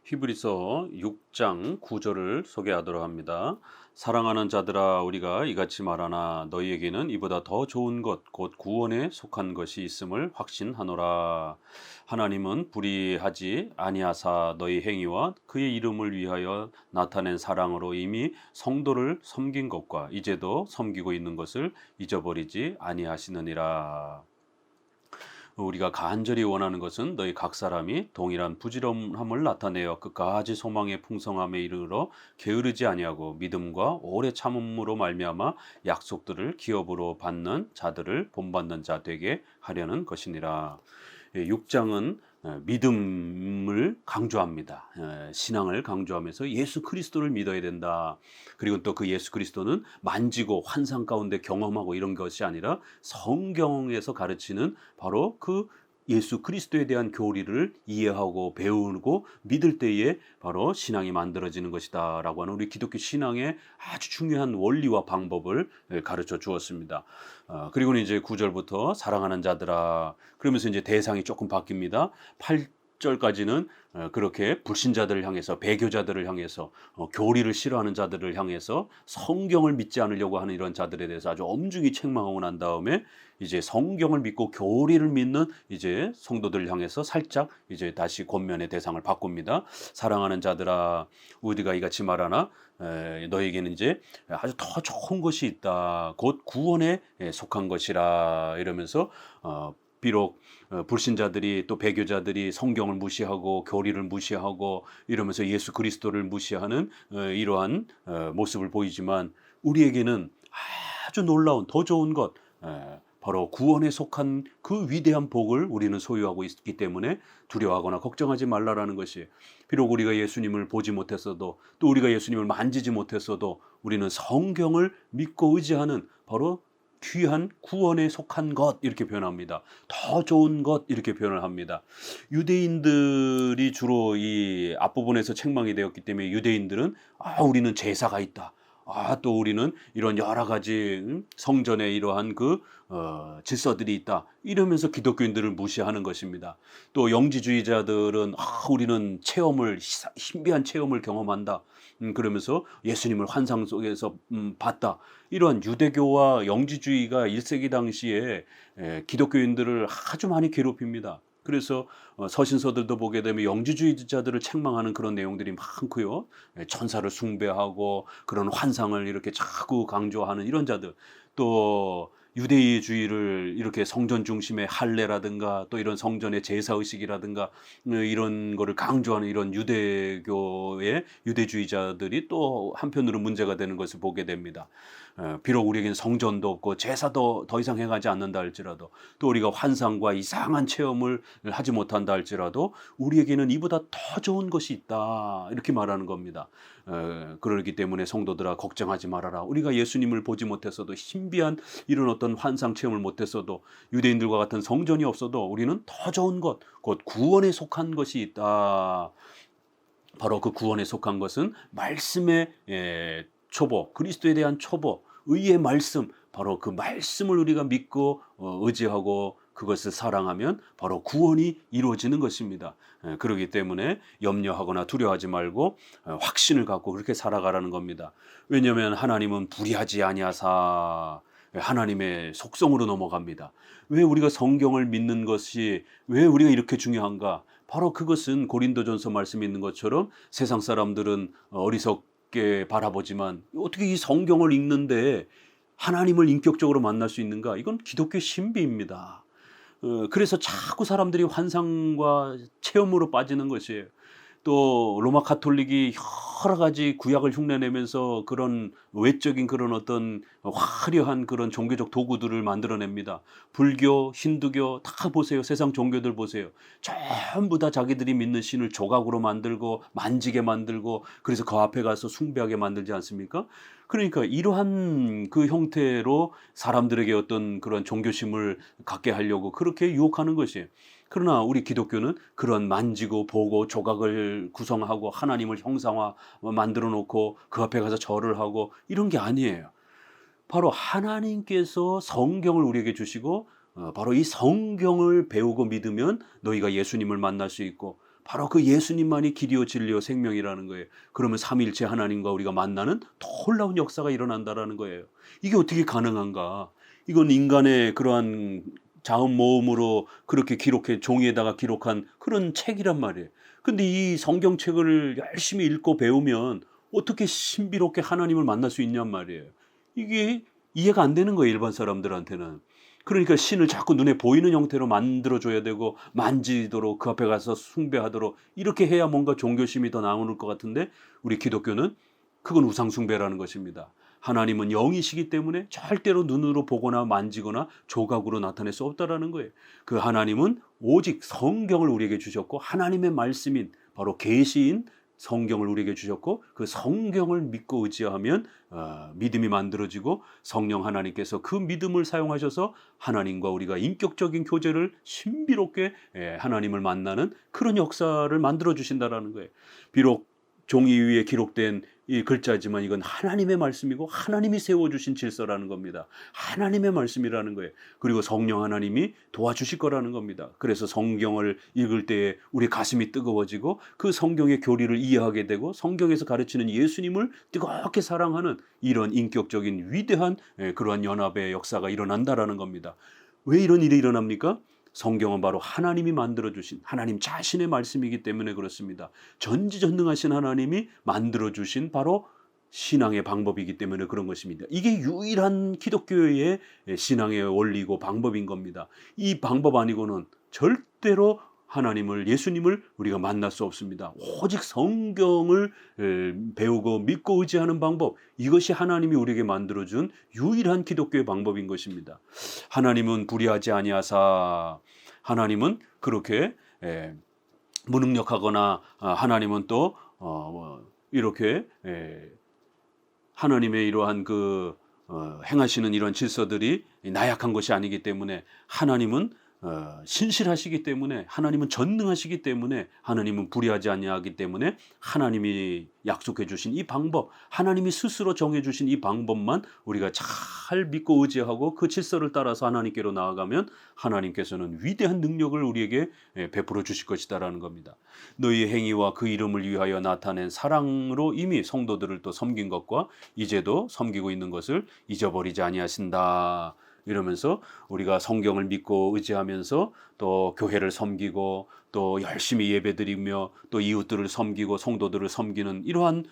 히브리서 6장 9절을 소개하도록 합니다. 사랑하는 자들아 우리가 이같이 말하나 너희에게는 이보다 더 좋은 것 곧 구원에 속한 것이 있음을 확신하노라. 하나님은 불의하지 아니하사 너희 행위와 그의 이름을 위하여 나타낸 사랑으로 이미 성도를 섬긴 것과 이제도 섬기고 있는 것을 잊어버리지 아니하시느니라. 우리가 간절히 원하는 것은 너희 각 사람이 동일한 부지런함을 나타내어 끝까지 소망의 풍성함에 이르러 게으르지 아니하고 믿음과 오래 참음으로 말미암아 약속들을 기업으로 받는 자들을 본받는 자 되게 하려는 것이니라. 6장은 믿음을 강조합니다. 신앙을 강조하면서 예수 그리스도를 믿어야 된다. 그리고 또 그 예수 그리스도는 만지고 환상 가운데 경험하고 이런 것이 아니라 성경에서 가르치는 바로 그 예수 그리스도에 대한 교리를 이해하고 배우고 믿을 때에 바로 신앙이 만들어지는 것이다 라고 하는 우리 기독교 신앙의 아주 중요한 원리와 방법을 가르쳐 주었습니다. 그리고는 이제 9절부터 사랑하는 자들아 그러면서 이제 대상이 조금 바뀝니다. 8절까지는 그렇게 불신자들을 향해서 배교자들을 향해서 교리를 싫어하는 자들을 향해서 성경을 믿지 않으려고 하는 이런 자들에 대해서 아주 엄중히 책망하고 난 다음에 이제 성경을 믿고 교리를 믿는 이제 성도들을 향해서 살짝 이제 다시 권면의 대상을 바꿉니다. 사랑하는 자들아 우리가 이같이 말하나 너에게는 이제 아주 더 좋은 것이 있다. 곧 구원에 속한 것이라 이러면서 비록 불신자들이 또 배교자들이 성경을 무시하고 교리를 무시하고 이러면서 예수 그리스도를 무시하는 이러한 모습을 보이지만 우리에게는 아주 놀라운 더 좋은 것 바로 구원에 속한 그 위대한 복을 우리는 소유하고 있기 때문에 두려워하거나 걱정하지 말라라는 것이 비록 우리가 예수님을 보지 못했어도 또 우리가 예수님을 만지지 못했어도 우리는 성경을 믿고 의지하는 바로 귀한 구원에 속한 것 이렇게 표현합니다. 더 좋은 것 이렇게 표현을 합니다. 유대인들이 주로 이 앞부분에서 책망이 되었기 때문에 유대인들은 우리는 제사가 있다. 또 우리는 이런 여러 가지 성전에 이러한 그 질서들이 있다. 이러면서 기독교인들을 무시하는 것입니다. 또 영지주의자들은 우리는 신비한 체험을 경험한다. 그러면서 예수님을 환상 속에서 봤다. 이러한 유대교와 영지주의가 1세기 당시에 기독교인들을 아주 많이 괴롭힙니다. 그래서 서신서들도 보게 되면 영지주의자들을 책망하는 그런 내용들이 많고요. 천사를 숭배하고 그런 환상을 이렇게 자꾸 강조하는 이런 자들. 또 유대주의를 이렇게 성전 중심의 할례라든가 또 이런 성전의 제사의식이라든가 이런 거를 강조하는 이런 유대교의 유대주의자들이 또 한편으로 문제가 되는 것을 보게 됩니다. 비록 우리에겐 성전도 없고 제사도 더 이상 행하지 않는다 할지라도 또 우리가 환상과 이상한 체험을 하지 못한다 할지라도 우리에게는 이보다 더 좋은 것이 있다 이렇게 말하는 겁니다. 그러기 때문에 성도들아 걱정하지 말아라. 우리가 예수님을 보지 못했어도 신비한 이런 어떤 환상 체험을 못했어도 유대인들과 같은 성전이 없어도 우리는 더 좋은 것 곧 구원에 속한 것이 있다. 바로 그 구원에 속한 것은 말씀의 초보, 그리스도에 대한 초보, 의의 말씀, 바로 그 말씀을 우리가 믿고 의지하고 그것을 사랑하면 바로 구원이 이루어지는 것입니다. 그렇기 때문에 염려하거나 두려워하지 말고 확신을 갖고 그렇게 살아가라는 겁니다. 왜냐하면 하나님은 불의하지 아니하사 하나님의 속성으로 넘어갑니다. 왜 우리가 성경을 믿는 것이 왜 우리가 이렇게 중요한가? 바로 그것은 고린도전서 말씀이 있는 것처럼 세상 사람들은 어리석게 바라보지만 어떻게 이 성경을 읽는데 하나님을 인격적으로 만날 수 있는가? 이건 기독교 신비입니다. 그래서 자꾸 사람들이 환상과 체험으로 빠지는 것이에요. 또 로마 가톨릭이 여러 가지 구약을 흉내내면서 그런 외적인 그런 어떤 화려한 그런 종교적 도구들을 만들어냅니다. 불교, 힌두교 다 보세요. 세상 종교들 보세요. 전부 다 자기들이 믿는 신을 조각으로 만들고 만지게 만들고 그래서 그 앞에 가서 숭배하게 만들지 않습니까? 그러니까 이러한 그 형태로 사람들에게 어떤 그런 종교심을 갖게 하려고 그렇게 유혹하는 것이에요. 그러나 우리 기독교는 그런 만지고 보고 조각을 구성하고 하나님을 형상화 만들어 놓고 그 앞에 가서 절을 하고 이런 게 아니에요. 바로 하나님께서 성경을 우리에게 주시고 바로 이 성경을 배우고 믿으면 너희가 예수님을 만날 수 있고 바로 그 예수님만이 길이요 진리요 생명이라는 거예요. 그러면 삼위일체 하나님과 우리가 만나는 놀라운 역사가 일어난다라는 거예요. 이게 어떻게 가능한가? 이건 인간의 그러한 자음 모음으로 그렇게 기록해 종이에다가 기록한 그런 책이란 말이에요. 근데 이 성경책을 열심히 읽고 배우면 어떻게 신비롭게 하나님을 만날 수 있냔 말이에요. 이게 이해가 안 되는 거예요, 일반 사람들한테는. 그러니까 신을 자꾸 눈에 보이는 형태로 만들어줘야 되고 만지도록 그 앞에 가서 숭배하도록 이렇게 해야 뭔가 종교심이 더 나오는 것 같은데, 우리 기독교는 그건 우상숭배라는 것입니다. 하나님은 영이시기 때문에 절대로 눈으로 보거나 만지거나 조각으로 나타낼 수 없다라는 거예요. 그 하나님은 오직 성경을 우리에게 주셨고, 하나님의 말씀인 바로 계시인 성경을 우리에게 주셨고, 그 성경을 믿고 의지하면 믿음이 만들어지고, 성령 하나님께서 그 믿음을 사용하셔서 하나님과 우리가 인격적인 교제를 신비롭게 하나님을 만나는 그런 역사를 만들어 주신다라는 거예요. 비록 종이 위에 기록된 이 글자지만 이건 하나님의 말씀이고 하나님이 세워주신 질서라는 겁니다. 하나님의 말씀이라는 거예요. 그리고 성령 하나님이 도와주실 거라는 겁니다. 그래서 성경을 읽을 때에 우리 가슴이 뜨거워지고 그 성경의 교리를 이해하게 되고 성경에서 가르치는 예수님을 뜨겁게 사랑하는 이런 인격적인 위대한 그러한 연합의 역사가 일어난다라는 겁니다. 왜 이런 일이 일어납니까? 성경은 바로 하나님이 만들어주신 하나님 자신의 말씀이기 때문에 그렇습니다. 전지전능하신 하나님이 만들어주신 바로 신앙의 방법이기 때문에 그런 것입니다. 이게 유일한 기독교의 신앙의 원리고 방법인 겁니다. 이 방법 아니고는 절대로 하나님을, 예수님을 우리가 만날 수 없습니다. 오직 성경을 배우고 믿고 의지하는 방법, 이것이 하나님이 우리에게 만들어준 유일한 기독교의 방법인 것입니다. 하나님은 불의하지 아니하사, 하나님은 그렇게 무능력하거나 하나님은 또 이렇게 하나님의 이러한 그 행하시는 이런 질서들이 나약한 것이 아니기 때문에, 하나님은 신실하시기 때문에, 하나님은 전능하시기 때문에, 하나님은 불의하지 아니하기 때문에 하나님이 약속해 주신 이 방법, 하나님이 스스로 정해 주신 이 방법만 우리가 잘 믿고 의지하고 그 질서를 따라서 하나님께로 나아가면 하나님께서는 위대한 능력을 우리에게 베풀어 주실 것이다라는 겁니다. 너희의 행위와 그 이름을 위하여 나타낸 사랑으로 이미 성도들을 또 섬긴 것과 이제도 섬기고 있는 것을 잊어버리지 아니하신다. 이러면서 우리가 성경을 믿고 의지하면서 또 교회를 섬기고 또 열심히 예배드리며 또 이웃들을 섬기고 성도들을 섬기는 이러한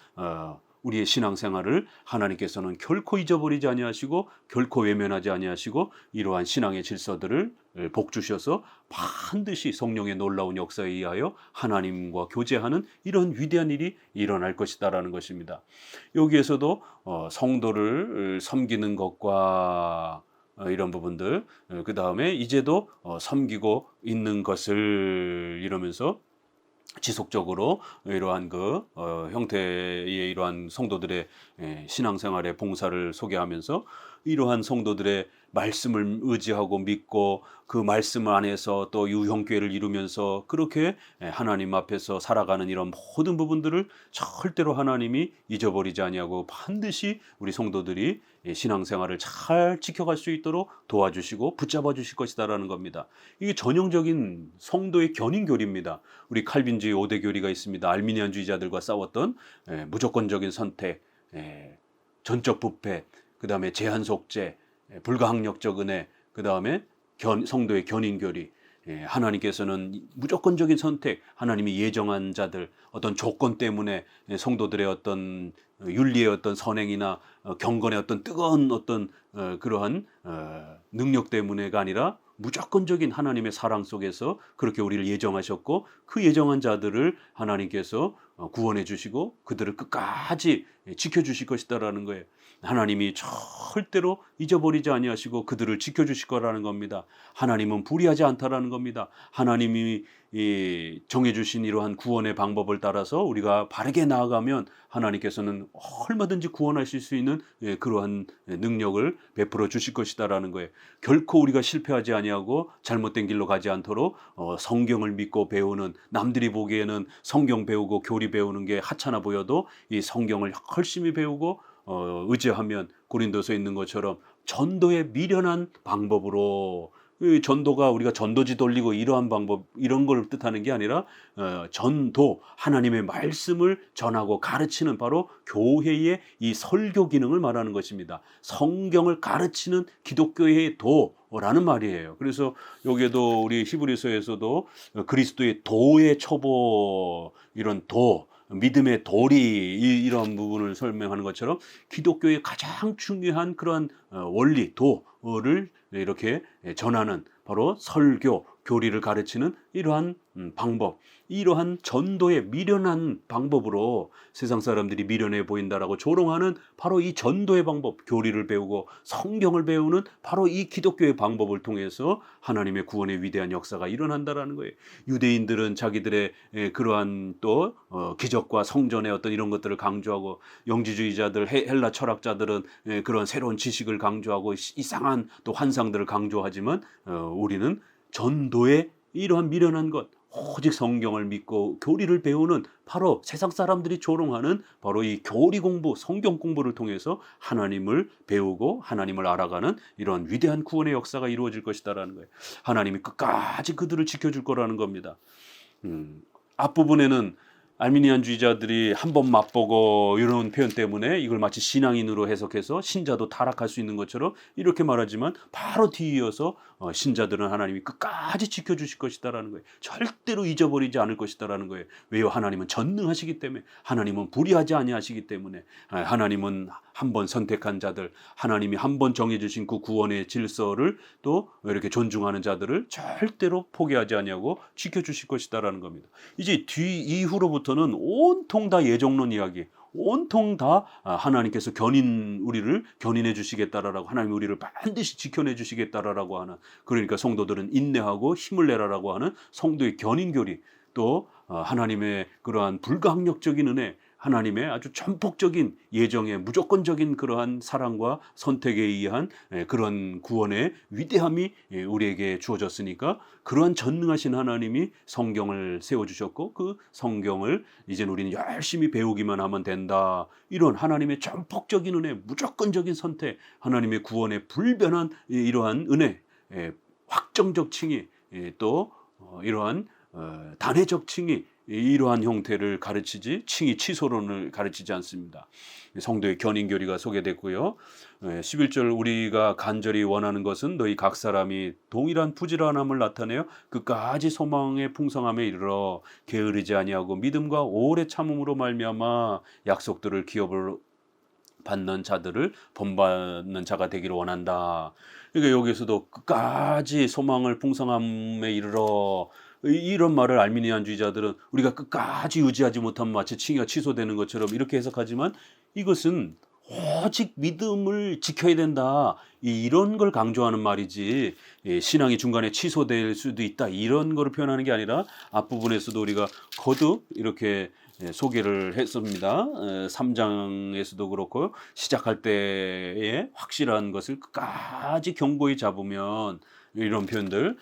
우리의 신앙생활을 하나님께서는 결코 잊어버리지 아니하시고 결코 외면하지 아니하시고, 이러한 신앙의 질서들을 복 주셔서 반드시 성령의 놀라운 역사에 의하여 하나님과 교제하는 이런 위대한 일이 일어날 것이다라는 것입니다. 여기에서도 성도를 섬기는 것과 이런 부분들, 그 다음에 이제도 섬기고 있는 것을 이러면서 지속적으로 이러한 그 형태의 이러한 성도들의 신앙생활의 봉사를 소개하면서, 이러한 성도들의 말씀을 의지하고 믿고 그 말씀 안에서 또 유형궤를 이루면서 그렇게 하나님 앞에서 살아가는 이런 모든 부분들을 절대로 하나님이 잊어버리지 아니하고 반드시 우리 성도들이 신앙생활을 잘 지켜갈 수 있도록 도와주시고 붙잡아 주실 것이다라는 겁니다. 이게 전형적인 성도의 견인교리입니다. 우리 칼빈주의 5대 교리가 있습니다. 알미니안주의자들과 싸웠던 무조건적인 선택, 전적 부패, 그 다음에 제한 속죄, 불가항력적 은혜, 그 다음에 성도의 견인교리. 하나님께서는 무조건적인 선택, 하나님이 예정한 자들, 어떤 조건 때문에 성도들의 어떤 윤리의 어떤 선행이나 경건의 어떤 뜨거운 어떤 그러한 능력 때문에가 아니라 무조건적인 하나님의 사랑 속에서 그렇게 우리를 예정하셨고, 그 예정한 자들을 하나님께서 구원해 주시고 그들을 끝까지 지켜주실 것이다라는 거예요. 하나님이 절대로 잊어버리지 아니하시고 그들을 지켜주실 거라는 겁니다. 하나님은 불의하지 않다라는 겁니다. 하나님이 정해주신 이러한 구원의 방법을 따라서 우리가 바르게 나아가면 하나님께서는 얼마든지 구원하실 수 있는 그러한 능력을 베풀어 주실 것이다라는 거예요. 결코 우리가 실패하지 아니하고 잘못된 길로 가지 않도록 성경을 믿고 배우는, 남들이 보기에는 성경 배우고 교리 배우는 게 하찮아 보여도 이 성경을 열심히 배우고 의지하면 고린도서에 있는 것처럼 전도의 미련한 방법으로 이 전도가 우리가 전도지 돌리고 이러한 방법 이런 걸 뜻하는 게 아니라 전도 하나님의 말씀을 전하고 가르치는 바로 교회의 이 설교 기능을 말하는 것입니다. 성경을 가르치는 기독교의 도라는 말이에요. 그래서 여기에도 우리 히브리서에서도 그리스도의 도의 처보 이런 도 믿음의 도리 이런 부분을 설명하는 것처럼 기독교의 가장 중요한 그러한 원리 도를 이렇게 전하는 바로 설교 교리를 가르치는 이러한 방법 이러한 전도의 미련한 방법으로 세상 사람들이 미련해 보인다라고 조롱하는 바로 이 전도의 방법 교리를 배우고 성경을 배우는 바로 이 기독교의 방법을 통해서 하나님의 구원의 위대한 역사가 일어난다라는 거예요. 유대인들은 자기들의 그러한 또 기적과 성전의 어떤 이런 것들을 강조하고 영지주의자들 헬라 철학자들은 그런 새로운 지식을 강조하고 이상한 또 환상들을 강조하지만 우리는 전도의 이러한 미련한 것 오직 성경을 믿고 교리를 배우는 바로 세상 사람들이 조롱하는 바로 이 교리 공부 성경 공부를 통해서 하나님을 배우고 하나님을 알아가는 이런 위대한 구원의 역사가 이루어질 것이다라는 거예요. 하나님이 끝까지 그들을 지켜줄 거라는 겁니다. 앞부분에는 알미니안주의자들이 한번 맛보고 이런 표현 때문에 이걸 마치 신앙인으로 해석해서 신자도 타락할 수 있는 것처럼 이렇게 말하지만 바로 뒤이어서 신자들은 하나님이 끝까지 지켜주실 것이다라는 거예요. 절대로 잊어버리지 않을 것이다라는 거예요. 왜요? 하나님은 전능하시기 때문에 하나님은 불의하지 아니하시기 때문에 하나님은 한 번 선택한 자들 하나님이 한 번 정해주신 그 구원의 질서를 또 이렇게 존중하는 자들을 절대로 포기하지 아니하고 지켜주실 것이다라는 겁니다. 이제 뒤 이후로부터는 온통 다 예정론 이야기 온통 다 하나님께서 우리를 견인해 주시겠다라고 하나님 우리를 반드시 지켜내 주시겠다라고 하는 그러니까 성도들은 인내하고 힘을 내라라고 하는 성도의 견인교리 또 하나님의 그러한 불가항력적인 은혜 하나님의 아주 전폭적인 예정의 무조건적인 그러한 사랑과 선택에 의한 그런 구원의 위대함이 우리에게 주어졌으니까 그러한 전능하신 하나님이 성경을 세워주셨고 그 성경을 이제는 우리는 열심히 배우기만 하면 된다. 이런 하나님의 전폭적인 은혜, 무조건적인 선택, 하나님의 구원의 불변한 이러한 은혜, 확정적 칭의, 또 이러한 단회적 칭의 이러한 형태를 가르치지 칭의 취소론을 가르치지 않습니다. 성도의 견인교리가 소개됐고요. 11절 우리가 간절히 원하는 것은 너희 각 사람이 동일한 부지런함을 나타내어 끝까지 소망의 풍성함에 이르러 게으르지 아니하고 믿음과 오래 참음으로 말미암아 약속들을 기업을 받는 자들을 본받는 자가 되기를 원한다. 그러니까 여기서도 끝까지 소망을 풍성함에 이르러 이런 말을 알미니안주의자들은 우리가 끝까지 유지하지 못하면 마치 칭의가 취소되는 것처럼 이렇게 해석하지만 이것은 오직 믿음을 지켜야 된다. 이런 걸 강조하는 말이지 신앙이 중간에 취소될 수도 있다. 이런 거를 표현하는 게 아니라 앞부분에서도 우리가 거듭 이렇게 소개를 했습니다. 3장에서도 그렇고 시작할 때에 확실한 것을 끝까지 견고히 잡으면 이런 표현들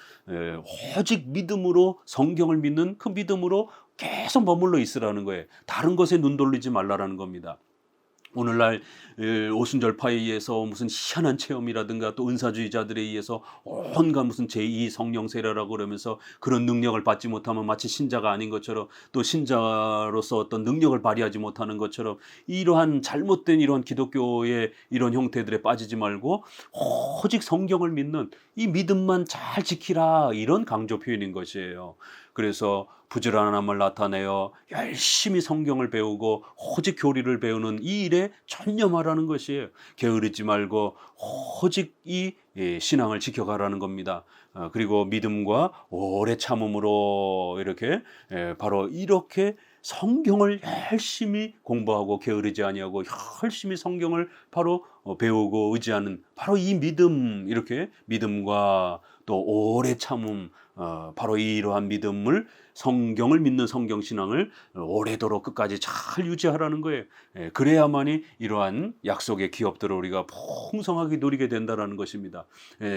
오직 믿음으로 성경을 믿는 그 믿음으로 계속 머물러 있으라는 거예요. 다른 것에 눈 돌리지 말라라는 겁니다. 오늘날 오순절파에 의해서 무슨 희한한 체험이라든가 또 은사주의자들에 의해서 온갖 무슨 제2 성령세례라고 그러면서 그런 능력을 받지 못하면 마치 신자가 아닌 것처럼 또 신자로서 어떤 능력을 발휘하지 못하는 것처럼 이러한 잘못된 이러한 기독교의 이런 형태들에 빠지지 말고 오직 성경을 믿는 이 믿음만 잘 지키라 이런 강조 표현인 것이에요. 그래서 부지런함을 나타내어 열심히 성경을 배우고 오직 교리를 배우는 이 일에 전념하라는 것이에요. 게으르지 말고 오직 이 신앙을 지켜가라는 겁니다. 그리고 믿음과 오래 참음으로 이렇게 바로 이렇게 성경을 열심히 공부하고 게으르지 아니하고 열심히 성경을 바로 배우고 의지하는 바로 이 믿음 이렇게 믿음과 또 오래 참음 바로 이러한 믿음을 성경을 믿는 성경신앙을 오래도록 끝까지 잘 유지하라는 거예요. 그래야만이 이러한 약속의 기업들을 우리가 풍성하게 누리게 된다는 것입니다.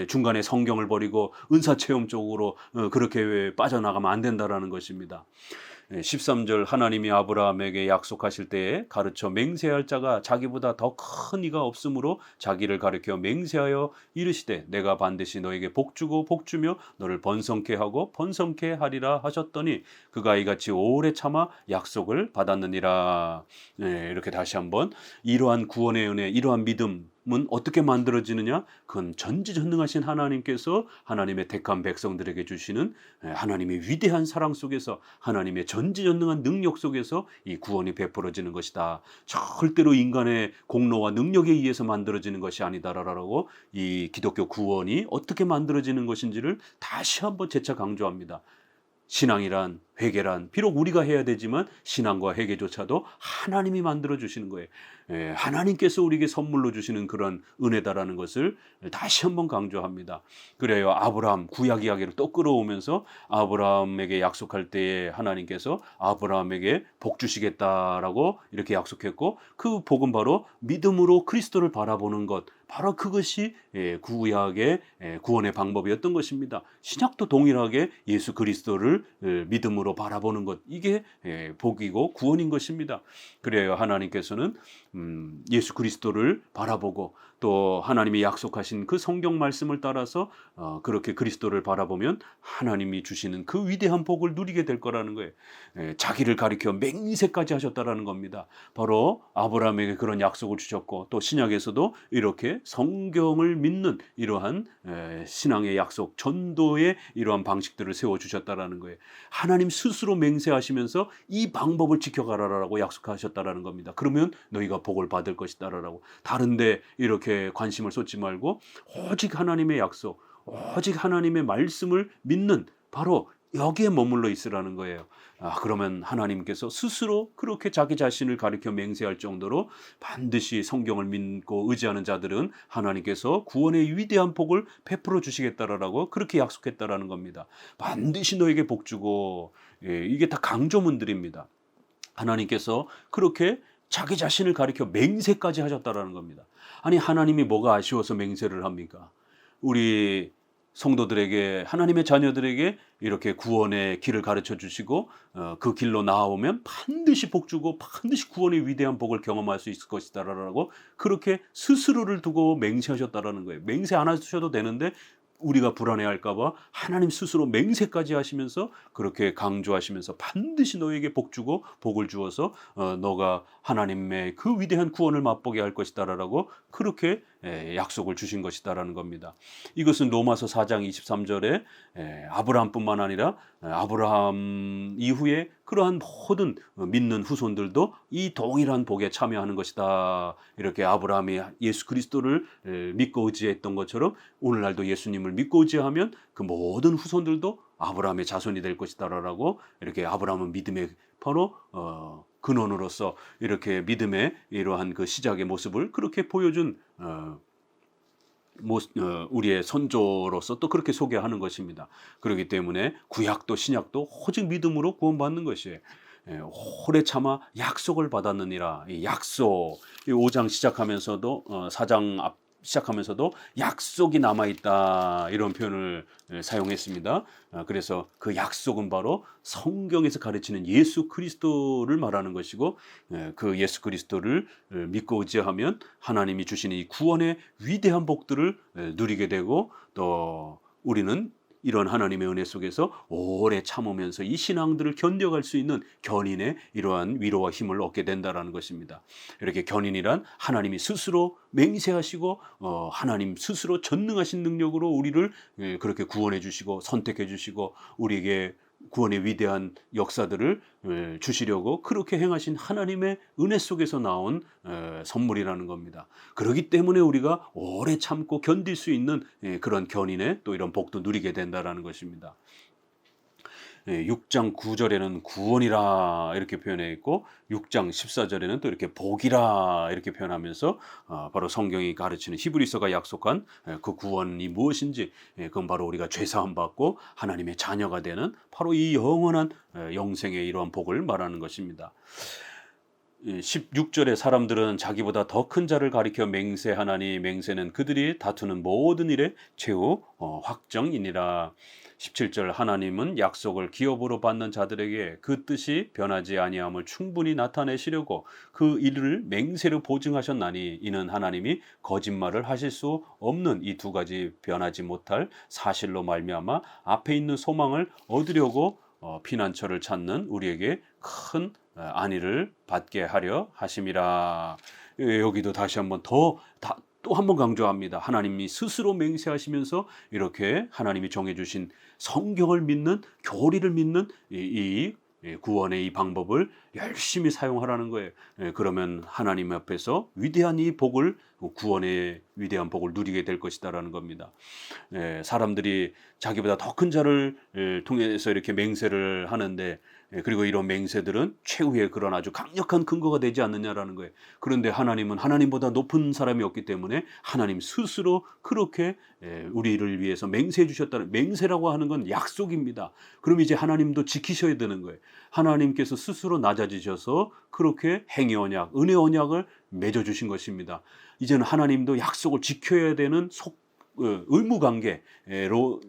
중간에 성경을 버리고 은사체험 쪽으로 그렇게 빠져나가면 안 된다는 것입니다. 13절 하나님이 아브라함에게 약속하실 때에 가르쳐 맹세할 자가 자기보다 더 큰 이가 없으므로 자기를 가르쳐 맹세하여 이르시되 내가 반드시 너에게 복주고 복주며 너를 번성케 하고 번성케 하리라 하셨더니 그가 이같이 오래 참아 약속을 받았느니라. 이렇게 다시 한번 이러한 구원의 은혜, 이러한 믿음은 어떻게 만들어지느냐? 그건 전지전능하신 하나님께서 하나님의 택한 백성들에게 주시는 하나님의 위대한 사랑 속에서, 하나님의 전지전능한 능력 속에서 이 구원이 베풀어지는 것이다. 절대로 인간의 공로와 능력에 의해서 만들어지는 것이 아니다라고 이 기독교 구원이 어떻게 만들어지는 것인지를 다시 한번 재차 강조합니다. 신앙이란, 회개란 비록 우리가 해야 되지만 신앙과 회개조차도 하나님이 만들어 주시는 거예요. 하나님께서 우리에게 선물로 주시는 그런 은혜다라는 것을 다시 한번 강조합니다. 그래요. 아브라함 구약 이야기를 또 끌어오면서 아브라함에게 약속할 때에 하나님께서 아브라함에게 복 주시겠다라고 이렇게 약속했고, 그 복은 바로 믿음으로 그리스도를 바라보는 것, 바로 그것이 구약의 구원의 방법이었던 것입니다. 신약도 동일하게 예수 그리스도를 믿음으로 바라보는 것, 이게 복이고 구원인 것입니다. 그래요. 하나님께서는 예수 그리스도를 바라보고 또 하나님이 약속하신 그 성경 말씀을 따라서 그렇게 그리스도를 바라보면 하나님이 주시는 그 위대한 복을 누리게 될 거라는 거예요. 자기를 가리켜 맹세까지 하셨다라는 겁니다. 바로 아브라함에게 그런 약속을 주셨고, 또 신약에서도 이렇게 성경을 믿는 이러한 신앙의 약속, 전도의 이러한 방식들을 세워주셨다라는 거예요. 하나님 스스로 맹세하시면서 이 방법을 지켜가라라고 약속하셨다라는 겁니다. 그러면 너희가 복을 받을 것이다라고. 다른데 이렇게 관심을 쏟지 말고 오직 하나님의 약속, 오직 하나님의 말씀을 믿는, 바로 여기에 머물러 있으라는 거예요. 그러면 하나님께서 스스로 그렇게 자기 자신을 가리켜 맹세할 정도로 반드시 성경을 믿고 의지하는 자들은 하나님께서 구원의 위대한 복을 베풀어 주시겠다라고 그렇게 약속했다라는 겁니다. 반드시 너에게 복 주고, 이게 다 강조문들입니다. 하나님께서 그렇게 자기 자신을 가리켜 맹세까지 하셨다라는 겁니다. 아니, 하나님이 뭐가 아쉬워서 맹세를 합니까? 우리 성도들에게, 하나님의 자녀들에게 이렇게 구원의 길을 가르쳐 주시고 그 길로 나아오면 반드시 복 주고 반드시 구원의 위대한 복을 경험할 수 있을 것이다라고 그렇게 스스로를 두고 맹세하셨다라는 거예요. 맹세 안 하셔도 되는데 우리가 불안해할까 봐 하나님 스스로 맹세까지 하시면서 그렇게 강조하시면서 반드시 너에게 복 주고 복을 주어서 너가 하나님의 그 위대한 구원을 맛보게 할 것이다라고 그렇게 약속을 주신 것이다라는 겁니다. 이것은 로마서 4장 23절에 아브라함뿐만 아니라 아브라함 이후에 그러한 모든 믿는 후손들도 이 동일한 복에 참여하는 것이다. 이렇게 아브라함이 예수 그리스도를 믿고 의지했던 것처럼 오늘날도 예수님을 믿고 의지하면 그 모든 후손들도 아브라함의 자손이 될 것이다라고 이렇게 아브라함은 믿음의 바로 근원으로서 이렇게 믿음의 이러한 그 시작의 모습을 그렇게 보여준 우리의 선조로서 또 그렇게 소개하는 것입니다. 그렇기 때문에 구약도 신약도 오직 믿음으로 구원받는 것이에요. 오래 참아 약속을 받았느니라. 이 약속, 이 5장 시작하면서도 4장 앞 시작하면서도 약속이 남아있다, 이런 표현을 사용했습니다. 그래서 그 약속은 바로 성경에서 가르치는 예수 그리스도를 말하는 것이고, 그 예수 그리스도를 믿고 의지하면 하나님이 주신 이 구원의 위대한 복들을 누리게 되고, 또 우리는 이런 하나님의 은혜 속에서 오래 참으면서 이 신앙들을 견뎌갈 수 있는 견인의 이러한 위로와 힘을 얻게 된다는 것입니다. 이렇게 견인이란 하나님이 스스로 맹세하시고 하나님 스스로 전능하신 능력으로 우리를 그렇게 구원해 주시고 선택해 주시고 우리에게 구원의 위대한 역사들을 주시려고 그렇게 행하신 하나님의 은혜 속에서 나온 선물이라는 겁니다. 그렇기 때문에 우리가 오래 참고 견딜 수 있는 그런 견인의 또 이런 복도 누리게 된다는 것입니다. 6장 9절에는 구원이라 이렇게 표현해 있고 6장 14절에는 또 이렇게 복이라 이렇게 표현하면서 바로 성경이 가르치는 히브리서가 약속한 그 구원이 무엇인지, 그건 바로 우리가 죄사함 받고 하나님의 자녀가 되는 바로 이 영원한 영생의 이러한 복을 말하는 것입니다. 16절에 사람들은 자기보다 더 큰 자를 가리켜 맹세하나니 맹세는 그들이 다투는 모든 일의 최후 확정이니라. 17절 하나님은 약속을 기업으로 받는 자들에게 그 뜻이 변하지 아니함을 충분히 나타내시려고 그 일을 맹세로 보증하셨나니 이는 하나님이 거짓말을 하실 수 없는 이 두 가지 변하지 못할 사실로 말미암아 앞에 있는 소망을 얻으려고 피난처를 찾는 우리에게 큰 안위를 받게 하려 하심이라. 여기도 다시 한번 또 한 번 강조합니다. 하나님이 스스로 맹세하시면서 이렇게 하나님이 정해주신 성경을 믿는, 교리를 믿는 이 구원의 이 방법을 열심히 사용하라는 거예요. 그러면 하나님 앞에서 위대한 이 복을, 구원의 위대한 복을 누리게 될 것이다라는 겁니다. 사람들이 자기보다 더 큰 자를 통해서 이렇게 맹세를 하는데, 그리고 이런 맹세들은 최후의 그런 아주 강력한 근거가 되지 않느냐라는 거예요. 그런데 하나님은 하나님보다 높은 사람이 없기 때문에 하나님 스스로 그렇게 우리를 위해서 맹세해 주셨다는, 맹세라고 하는 건 약속입니다. 그럼 이제 하나님도 지키셔야 되는 거예요. 하나님께서 스스로 낮아지셔서 그렇게 행위 언약, 은혜 언약을 맺어주신 것입니다. 이제는 하나님도 약속을 지켜야 되는 의무 관계로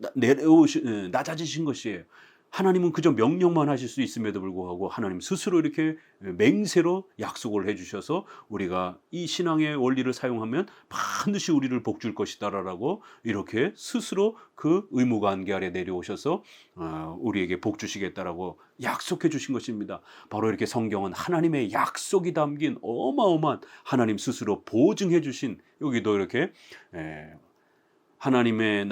낮아지신 것이에요. 하나님은 그저 명령만 하실 수 있음에도 불구하고 하나님 스스로 이렇게 맹세로 약속을 해주셔서 우리가 이 신앙의 원리를 사용하면 반드시 우리를 복줄 것이다라고 이렇게 스스로 그 의무관계 아래 내려오셔서 우리에게 복주시겠다라고 약속해 주신 것입니다. 바로 이렇게 성경은 하나님의 약속이 담긴 어마어마한 하나님 스스로 보증해 주신, 여기도 이렇게 하나님은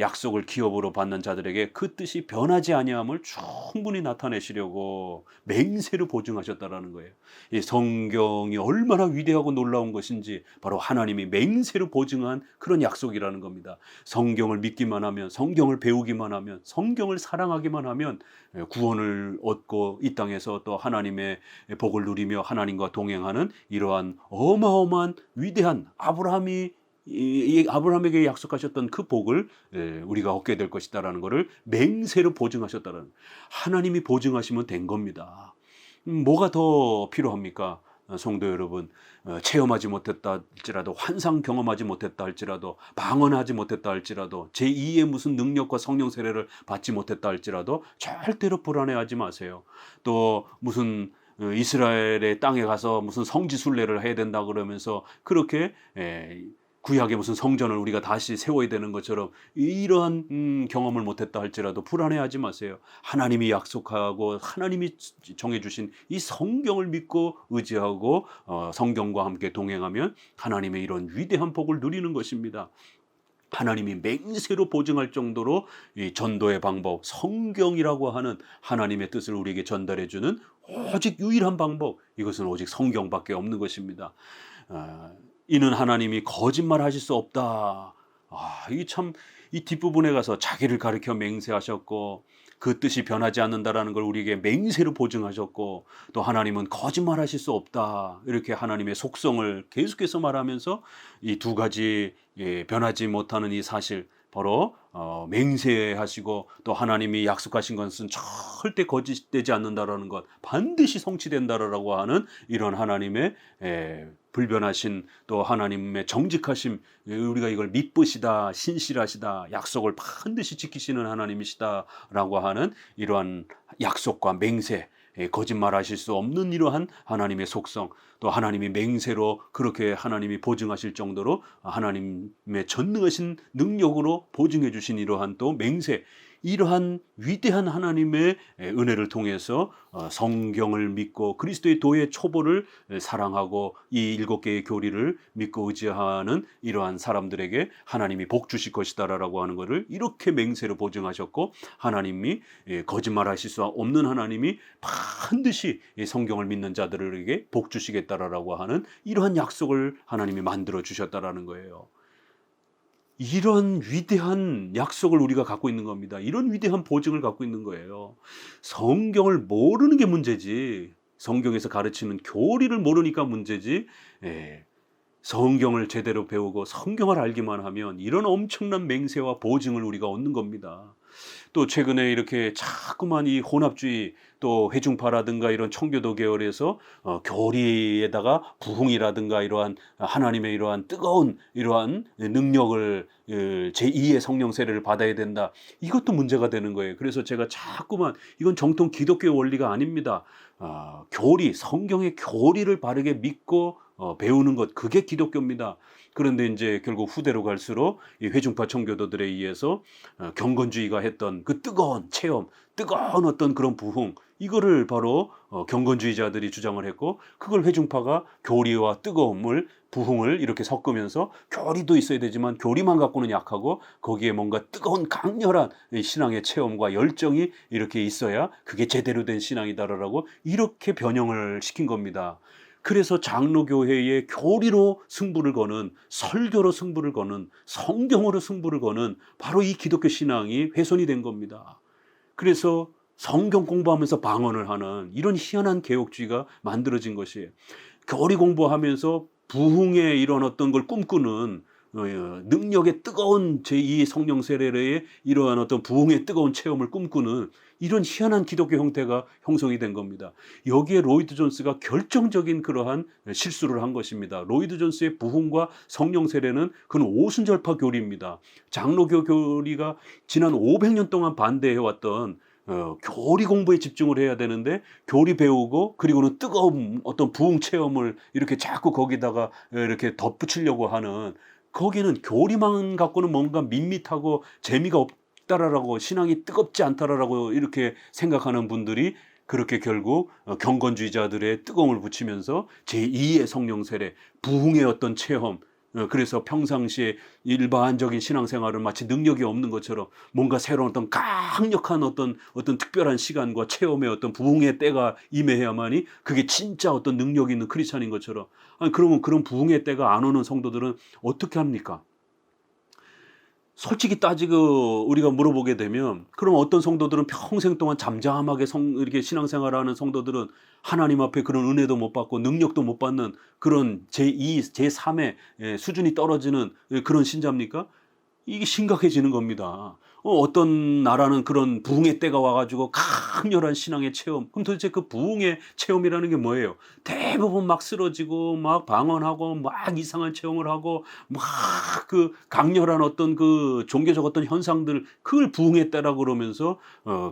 약속을 기업으로 받는 자들에게 그 뜻이 변하지 아니함을 충분히 나타내시려고 맹세로 보증하셨다라는 거예요. 이 성경이 얼마나 위대하고 놀라운 것인지 바로 하나님이 맹세로 보증한 그런 약속이라는 겁니다. 성경을 믿기만 하면, 성경을 배우기만 하면, 성경을 사랑하기만 하면 구원을 얻고 이 땅에서 또 하나님의 복을 누리며 하나님과 동행하는 이러한 어마어마한 위대한 아브라함에게 약속하셨던 그 복을 우리가 얻게 될 것이다라는 것을 맹세로 보증하셨다는, 하나님이 보증하시면 된 겁니다. 뭐가 더 필요합니까? 성도 여러분, 체험하지 못했다 할지라도, 환상 경험하지 못했다 할지라도, 방언하지 못했다 할지라도, 제2의 무슨 능력과 성령 세례를 받지 못했다 할지라도 절대로 불안해하지 마세요. 또 무슨 이스라엘의 땅에 가서 무슨 성지순례를 해야 된다 그러면서 그렇게 구약의 무슨 성전을 우리가 다시 세워야 되는 것처럼 이러한 경험을 못했다 할지라도 불안해하지 마세요. 하나님이 약속하고 하나님이 정해주신 이 성경을 믿고 의지하고 성경과 함께 동행하면 하나님의 이런 위대한 복을 누리는 것입니다. 하나님이 맹세로 보증할 정도로 이 전도의 방법, 성경이라고 하는 하나님의 뜻을 우리에게 전달해주는 오직 유일한 방법, 이것은 오직 성경밖에 없는 것입니다. 이는 하나님이 거짓말하실 수 없다. 이게 참, 이 뒷부분에 가서 자기를 가리켜 맹세하셨고 그 뜻이 변하지 않는다라는 걸 우리에게 맹세로 보증하셨고, 또 하나님은 거짓말하실 수 없다, 이렇게 하나님의 속성을 계속해서 말하면서 이 두 가지 변하지 못하는 이 사실, 바로 맹세하시고 또 하나님이 약속하신 것은 절대 거짓되지 않는다라는 것, 반드시 성취된다라고 하는 이런 하나님의 불변하신, 또 하나님의 정직하심, 우리가 이걸 믿으시다, 신실하시다, 약속을 반드시 지키시는 하나님이시다라고 하는 이러한 약속과 맹세, 거짓말하실 수 없는 이러한 하나님의 속성, 또 하나님이 맹세로 그렇게 하나님이 보증하실 정도로 하나님의 전능하신 능력으로 보증해 주신 이러한 또 맹세, 이러한 위대한 하나님의 은혜를 통해서 성경을 믿고 그리스도의 도의 초보를 사랑하고 이 7개의 교리를 믿고 의지하는 이러한 사람들에게 하나님이 복 주실 것이다라고 하는 것을 이렇게 맹세로 보증하셨고, 하나님이 거짓말하실 수 없는 하나님이 반드시 성경을 믿는 자들에게 복 주시겠다라고 하는 이러한 약속을 하나님이 만들어 주셨다라는 거예요. 이런 위대한 약속을 우리가 갖고 있는 겁니다. 이런 위대한 보증을 갖고 있는 거예요. 성경을 모르는 게 문제지, 성경에서 가르치는 교리를 모르니까 문제지, 성경을 제대로 배우고 성경을 알기만 하면 이런 엄청난 맹세와 보증을 우리가 얻는 겁니다. 또 최근에 이렇게 자꾸만 이 혼합주의 또 회중파라든가 이런 청교도 계열에서 교리에다가 부흥이라든가 이러한 하나님의 이러한 뜨거운 이러한 능력을 제2의 성령 세례를 받아야 된다. 이것도 문제가 되는 거예요. 그래서 제가 자꾸만 이건 정통 기독교 원리가 아닙니다. 교리, 성경의 교리를 바르게 믿고 배우는 것, 그게 기독교입니다. 그런데 이제 결국 후대로 갈수록 이 회중파 청교도들에 의해서 경건주의가 했던 그 뜨거운 체험, 뜨거운 어떤 그런 부흥, 이거를 바로 경건주의자들이 주장을 했고, 그걸 회중파가 교리와 뜨거움을, 부흥을 이렇게 섞으면서 교리도 있어야 되지만 교리만 갖고는 약하고 거기에 뭔가 뜨거운 강렬한 신앙의 체험과 열정이 이렇게 있어야 그게 제대로 된 신앙이다라고 이렇게 변형을 시킨 겁니다. 그래서 장로교회의 교리로 승부를 거는, 설교로 승부를 거는, 성경으로 승부를 거는 바로 이 기독교 신앙이 훼손이 된 겁니다. 그래서 성경 공부하면서 방언을 하는 이런 희한한 개혁주의가 만들어진 것이에요. 교리 공부하면서 부흥의 이런 어떤 걸 꿈꾸는 능력의 뜨거운 제2 성령 세례의 이러한 어떤 부흥의 뜨거운 체험을 꿈꾸는 이런 희한한 기독교 형태가 형성이 된 겁니다. 여기에 로이드 존스가 결정적인 그러한 실수를 한 것입니다. 로이드 존스의 부흥과 성령 세례는 그건 오순절파 교리입니다. 장로교 교리가 지난 500년 동안 반대해왔던 교리 공부에 집중을 해야 되는데 교리 배우고 그리고는 뜨거운 어떤 부흥 체험을 이렇게 자꾸 거기다가 이렇게 덧붙이려고 하는, 거기는 교리만 갖고는 뭔가 밋밋하고 재미가 없다라고, 신앙이 뜨겁지 않다라고 이렇게 생각하는 분들이 그렇게 결국 경건주의자들의 뜨거움을 붙이면서 제2의 성령 세례, 부흥의 어떤 체험, 그래서 평상시에 일반적인 신앙생활을 마치 능력이 없는 것처럼 뭔가 새로운 어떤 강력한 어떤 특별한 시간과 체험의 어떤 부흥의 때가 임해야만이 그게 진짜 어떤 능력 있는 크리스찬인 것처럼. 아니 그러면 그런 부흥의 때가 안 오는 성도들은 어떻게 합니까? 솔직히 따지고 우리가 물어보게 되면, 그럼 어떤 성도들은 평생 동안 잠잠하게 이렇게 신앙생활하는 성도들은 하나님 앞에 그런 은혜도 못 받고 능력도 못 받는 그런 제2, 제3의 수준이 떨어지는 그런 신자입니까? 이게 심각해지는 겁니다. 어떤 나라는 그런 부흥의 때가 와가지고 강렬한 신앙의 체험. 그럼 도대체 그 부흥의 체험이라는 게 뭐예요? 대부분 막 쓰러지고 막 방언하고 막 이상한 체험을 하고 막 그 강렬한 어떤 그 종교적 어떤 현상들, 그걸 부흥의 때라고 그러면서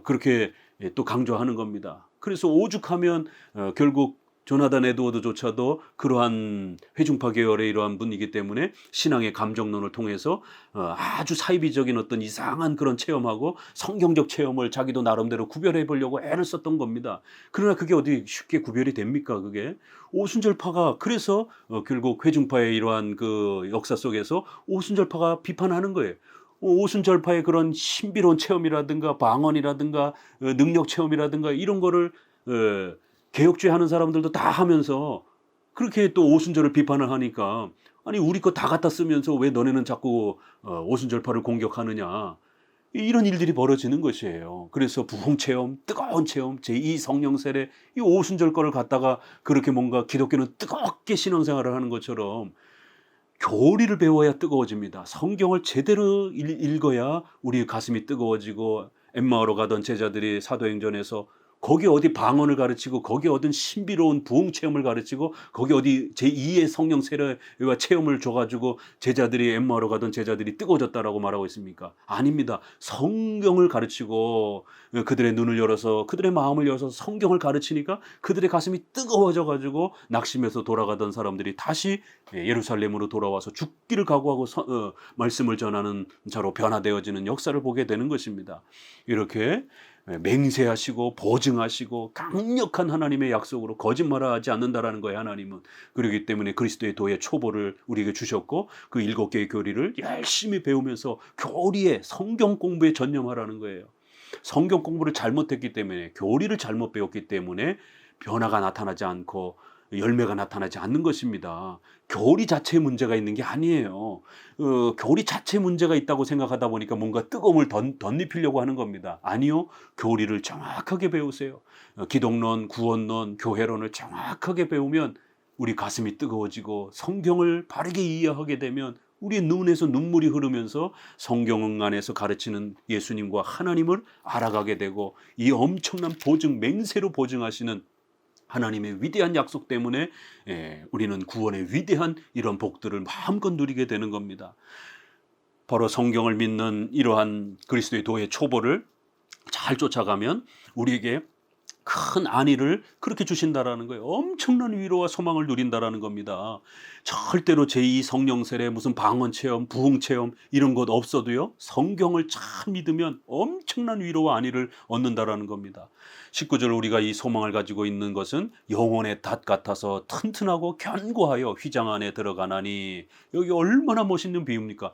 그렇게 또 강조하는 겁니다. 그래서 오죽하면 결국 조나단 에드워드조차도 그러한 회중파 계열의 이러한 분이기 때문에 신앙의 감정론을 통해서 아주 사이비적인 어떤 이상한 그런 체험하고 성경적 체험을 자기도 나름대로 구별해 보려고 애를 썼던 겁니다. 그러나 그게 어디 쉽게 구별이 됩니까? 그게 오순절파가, 그래서 결국 회중파의 이러한 그 역사 속에서 오순절파가 비판하는 거예요. 오순절파의 그런 신비로운 체험이라든가 방언이라든가 능력 체험이라든가 이런 거를 개혁주의 하는 사람들도 다 하면서 그렇게 또 오순절을 비판을 하니까, 아니 우리 거 다 갖다 쓰면서 왜 너네는 자꾸 오순절파를 공격하느냐, 이런 일들이 벌어지는 것이에요. 그래서 부흥체험, 뜨거운 체험, 제2 성령 세례, 이 오순절 거를 갖다가 그렇게 뭔가 기독교는 뜨겁게 신앙생활을 하는 것처럼 교리를 배워야 뜨거워집니다. 성경을 제대로 읽어야 우리 가슴이 뜨거워지고, 엠마오로 가던 제자들이 사도행전에서 거기 어디 방언을 가르치고 거기 어떤 신비로운 부흥 체험을 가르치고 거기 어디 제2의 성령 세례와 체험을 줘가지고 제자들이, 엠마오로 가던 제자들이 뜨거워졌다라고 말하고 있습니까? 아닙니다. 성경을 가르치고 그들의 눈을 열어서 그들의 마음을 열어서 성경을 가르치니까 그들의 가슴이 뜨거워져가지고 낙심해서 돌아가던 사람들이 다시 예루살렘으로 돌아와서 죽기를 각오하고 말씀을 전하는 자로 변화되어지는 역사를 보게 되는 것입니다. 이렇게 맹세하시고 보증하시고 강력한 하나님의 약속으로 거짓말하지 않는다라는 거예요, 하나님은. 그렇기 때문에 그리스도의 도의 초보를 우리에게 주셨고 그 7개의 교리를 열심히 배우면서 교리에, 성경 공부에 전념하라는 거예요. 성경 공부를 잘못했기 때문에, 교리를 잘못 배웠기 때문에 변화가 나타나지 않고 열매가 나타나지 않는 것입니다. 교리 자체에 문제가 있는 게 아니에요. 교리 자체에 문제가 있다고 생각하다 보니까 뭔가 뜨거움을 덧입히려고 하는 겁니다. 아니요. 교리를 정확하게 배우세요. 기독론, 구원론, 교회론을 정확하게 배우면 우리 가슴이 뜨거워지고 성경을 바르게 이해하게 되면 우리의 눈에서 눈물이 흐르면서 성경 안에서 가르치는 예수님과 하나님을 알아가게 되고 이 엄청난 보증, 맹세로 보증하시는 하나님의 위대한 약속 때문에 우리는 구원의 위대한 이런 복들을 마음껏 누리게 되는 겁니다. 바로 성경을 믿는 이러한 그리스도의 도의 초보를 잘 쫓아가면 우리에게 큰 안위를 그렇게 주신다라는 거예요. 엄청난 위로와 소망을 누린다라는 겁니다. 절대로 제2 성령 세례, 무슨 방언 체험, 부흥 체험 이런 것 없어도요, 성경을 잘 믿으면 엄청난 위로와 안위를 얻는다라는 겁니다. 19절 우리가 이 소망을 가지고 있는 것은 영혼의 닷 같아서 튼튼하고 견고하여 휘장 안에 들어가나니. 여기 얼마나 멋있는 비유입니까?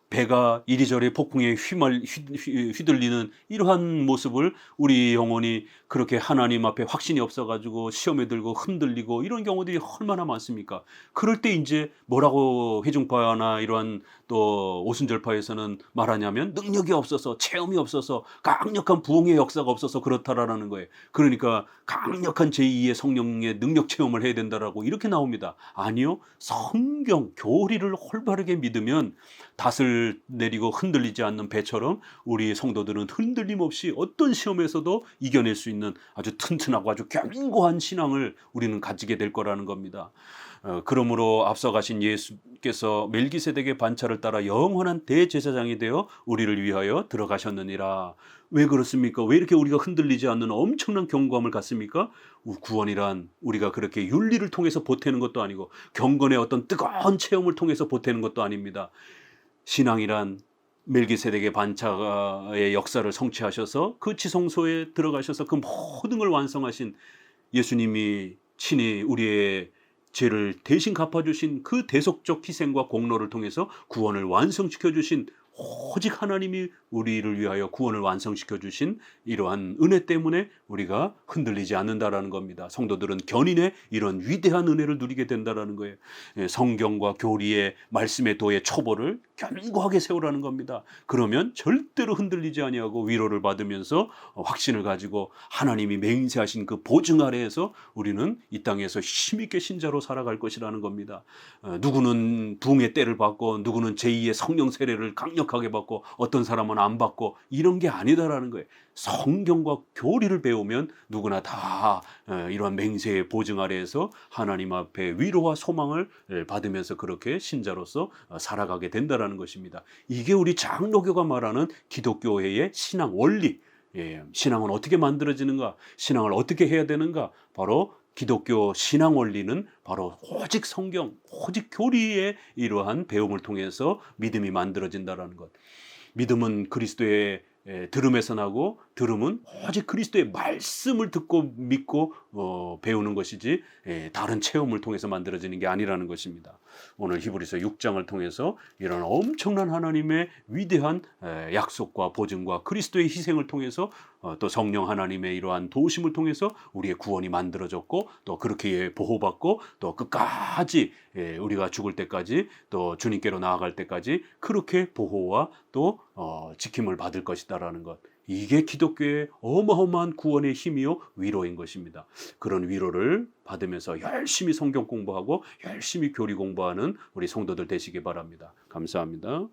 배가 이리저리 폭풍에 휘둘리는 이러한 모습을 우리 영혼이 그렇게 하나님 앞에 확신이 없어가지고 시험에 들고 흔들리고 이런 경우들이 얼마나 많습니까? 그럴 때 이제 뭐라고 회중파나 이러한 또 오순절파에서는 말하냐면 능력이 없어서, 체험이 없어서, 강력한 부흥의 역사가 없어서 그렇다라는 거예요. 그러니까 강력한 제2의 성령의 능력 체험을 해야 된다라고 이렇게 나옵니다. 아니요, 성경 교리를 올바르게 믿으면 닷을 내리고 흔들리지 않는 배처럼 우리 성도들은 흔들림 없이 어떤 시험에서도 이겨낼 수 있는 아주 튼튼하고 아주 견고한 신앙을 우리는 가지게 될 거라는 겁니다. 그러므로 앞서 가신 예수께서 멜기세덱의 반차를 따라 영원한 대제사장이 되어 우리를 위하여 들어가셨느니라. 왜 그렇습니까? 왜 이렇게 우리가 흔들리지 않는 엄청난 견고함을 갖습니까? 구원이란 우리가 그렇게 윤리를 통해서 보태는 것도 아니고 경건의 어떤 뜨거운 체험을 통해서 보태는 것도 아닙니다. 신앙이란 멜기세덱의 반차의 역사를 성취하셔서 그 지성소에 들어가셔서 그 모든 걸 완성하신 예수님이 친히 우리의 죄를 대신 갚아주신 그 대속적 희생과 공로를 통해서 구원을 완성시켜 주신, 오직 하나님이 우리를 위하여 구원을 완성시켜 주신 이러한 은혜 때문에 우리가 흔들리지 않는다라는 겁니다. 성도들은 견인의 이런 위대한 은혜를 누리게 된다라는 거예요. 성경과 교리의 말씀의 도의 초보를 견고하게 세우라는 겁니다. 그러면 절대로 흔들리지 아니하고 위로를 받으면서 확신을 가지고 하나님이 맹세하신 그 보증 아래에서 우리는 이 땅에서 힘있게 신자로 살아갈 것이라는 겁니다. 누구는 부흥의 때를 받고 누구는 제2의 성령 세례를 강력하게 받고 어떤 사람은 안 받고 이런 게 아니다라는 거예요. 성경과 교리를 배우면 누구나 다 이러한 맹세의 보증 아래에서 하나님 앞에 위로와 소망을 받으면서 그렇게 신자로서 살아가게 된다라는 것입니다. 이게 우리 장로교가 말하는 기독교회의 신앙 원리. 신앙은 어떻게 만들어지는가? 신앙을 어떻게 해야 되는가? 바로 기독교 신앙 원리는 바로 오직 성경, 오직 교리의 이러한 배움을 통해서 믿음이 만들어진다는 것. 믿음은 그리스도의 들음에서 나고 들음은 오직 그리스도의 말씀을 듣고 믿고 배우는 것이지 다른 체험을 통해서 만들어지는 게 아니라는 것입니다. 오늘 히브리서 6장을 통해서 이런 엄청난 하나님의 위대한 약속과 보증과 그리스도의 희생을 통해서 또 성령 하나님의 이러한 도우심을 통해서 우리의 구원이 만들어졌고 또 그렇게 보호받고 또 끝까지 우리가 죽을 때까지 또 주님께로 나아갈 때까지 그렇게 보호와 또 지킴을 받을 것이다라는 것. 이게 기독교의 어마어마한 구원의 힘이요 위로인 것입니다. 그런 위로를 받으면서 열심히 성경 공부하고 열심히 교리 공부하는 우리 성도들 되시기 바랍니다. 감사합니다.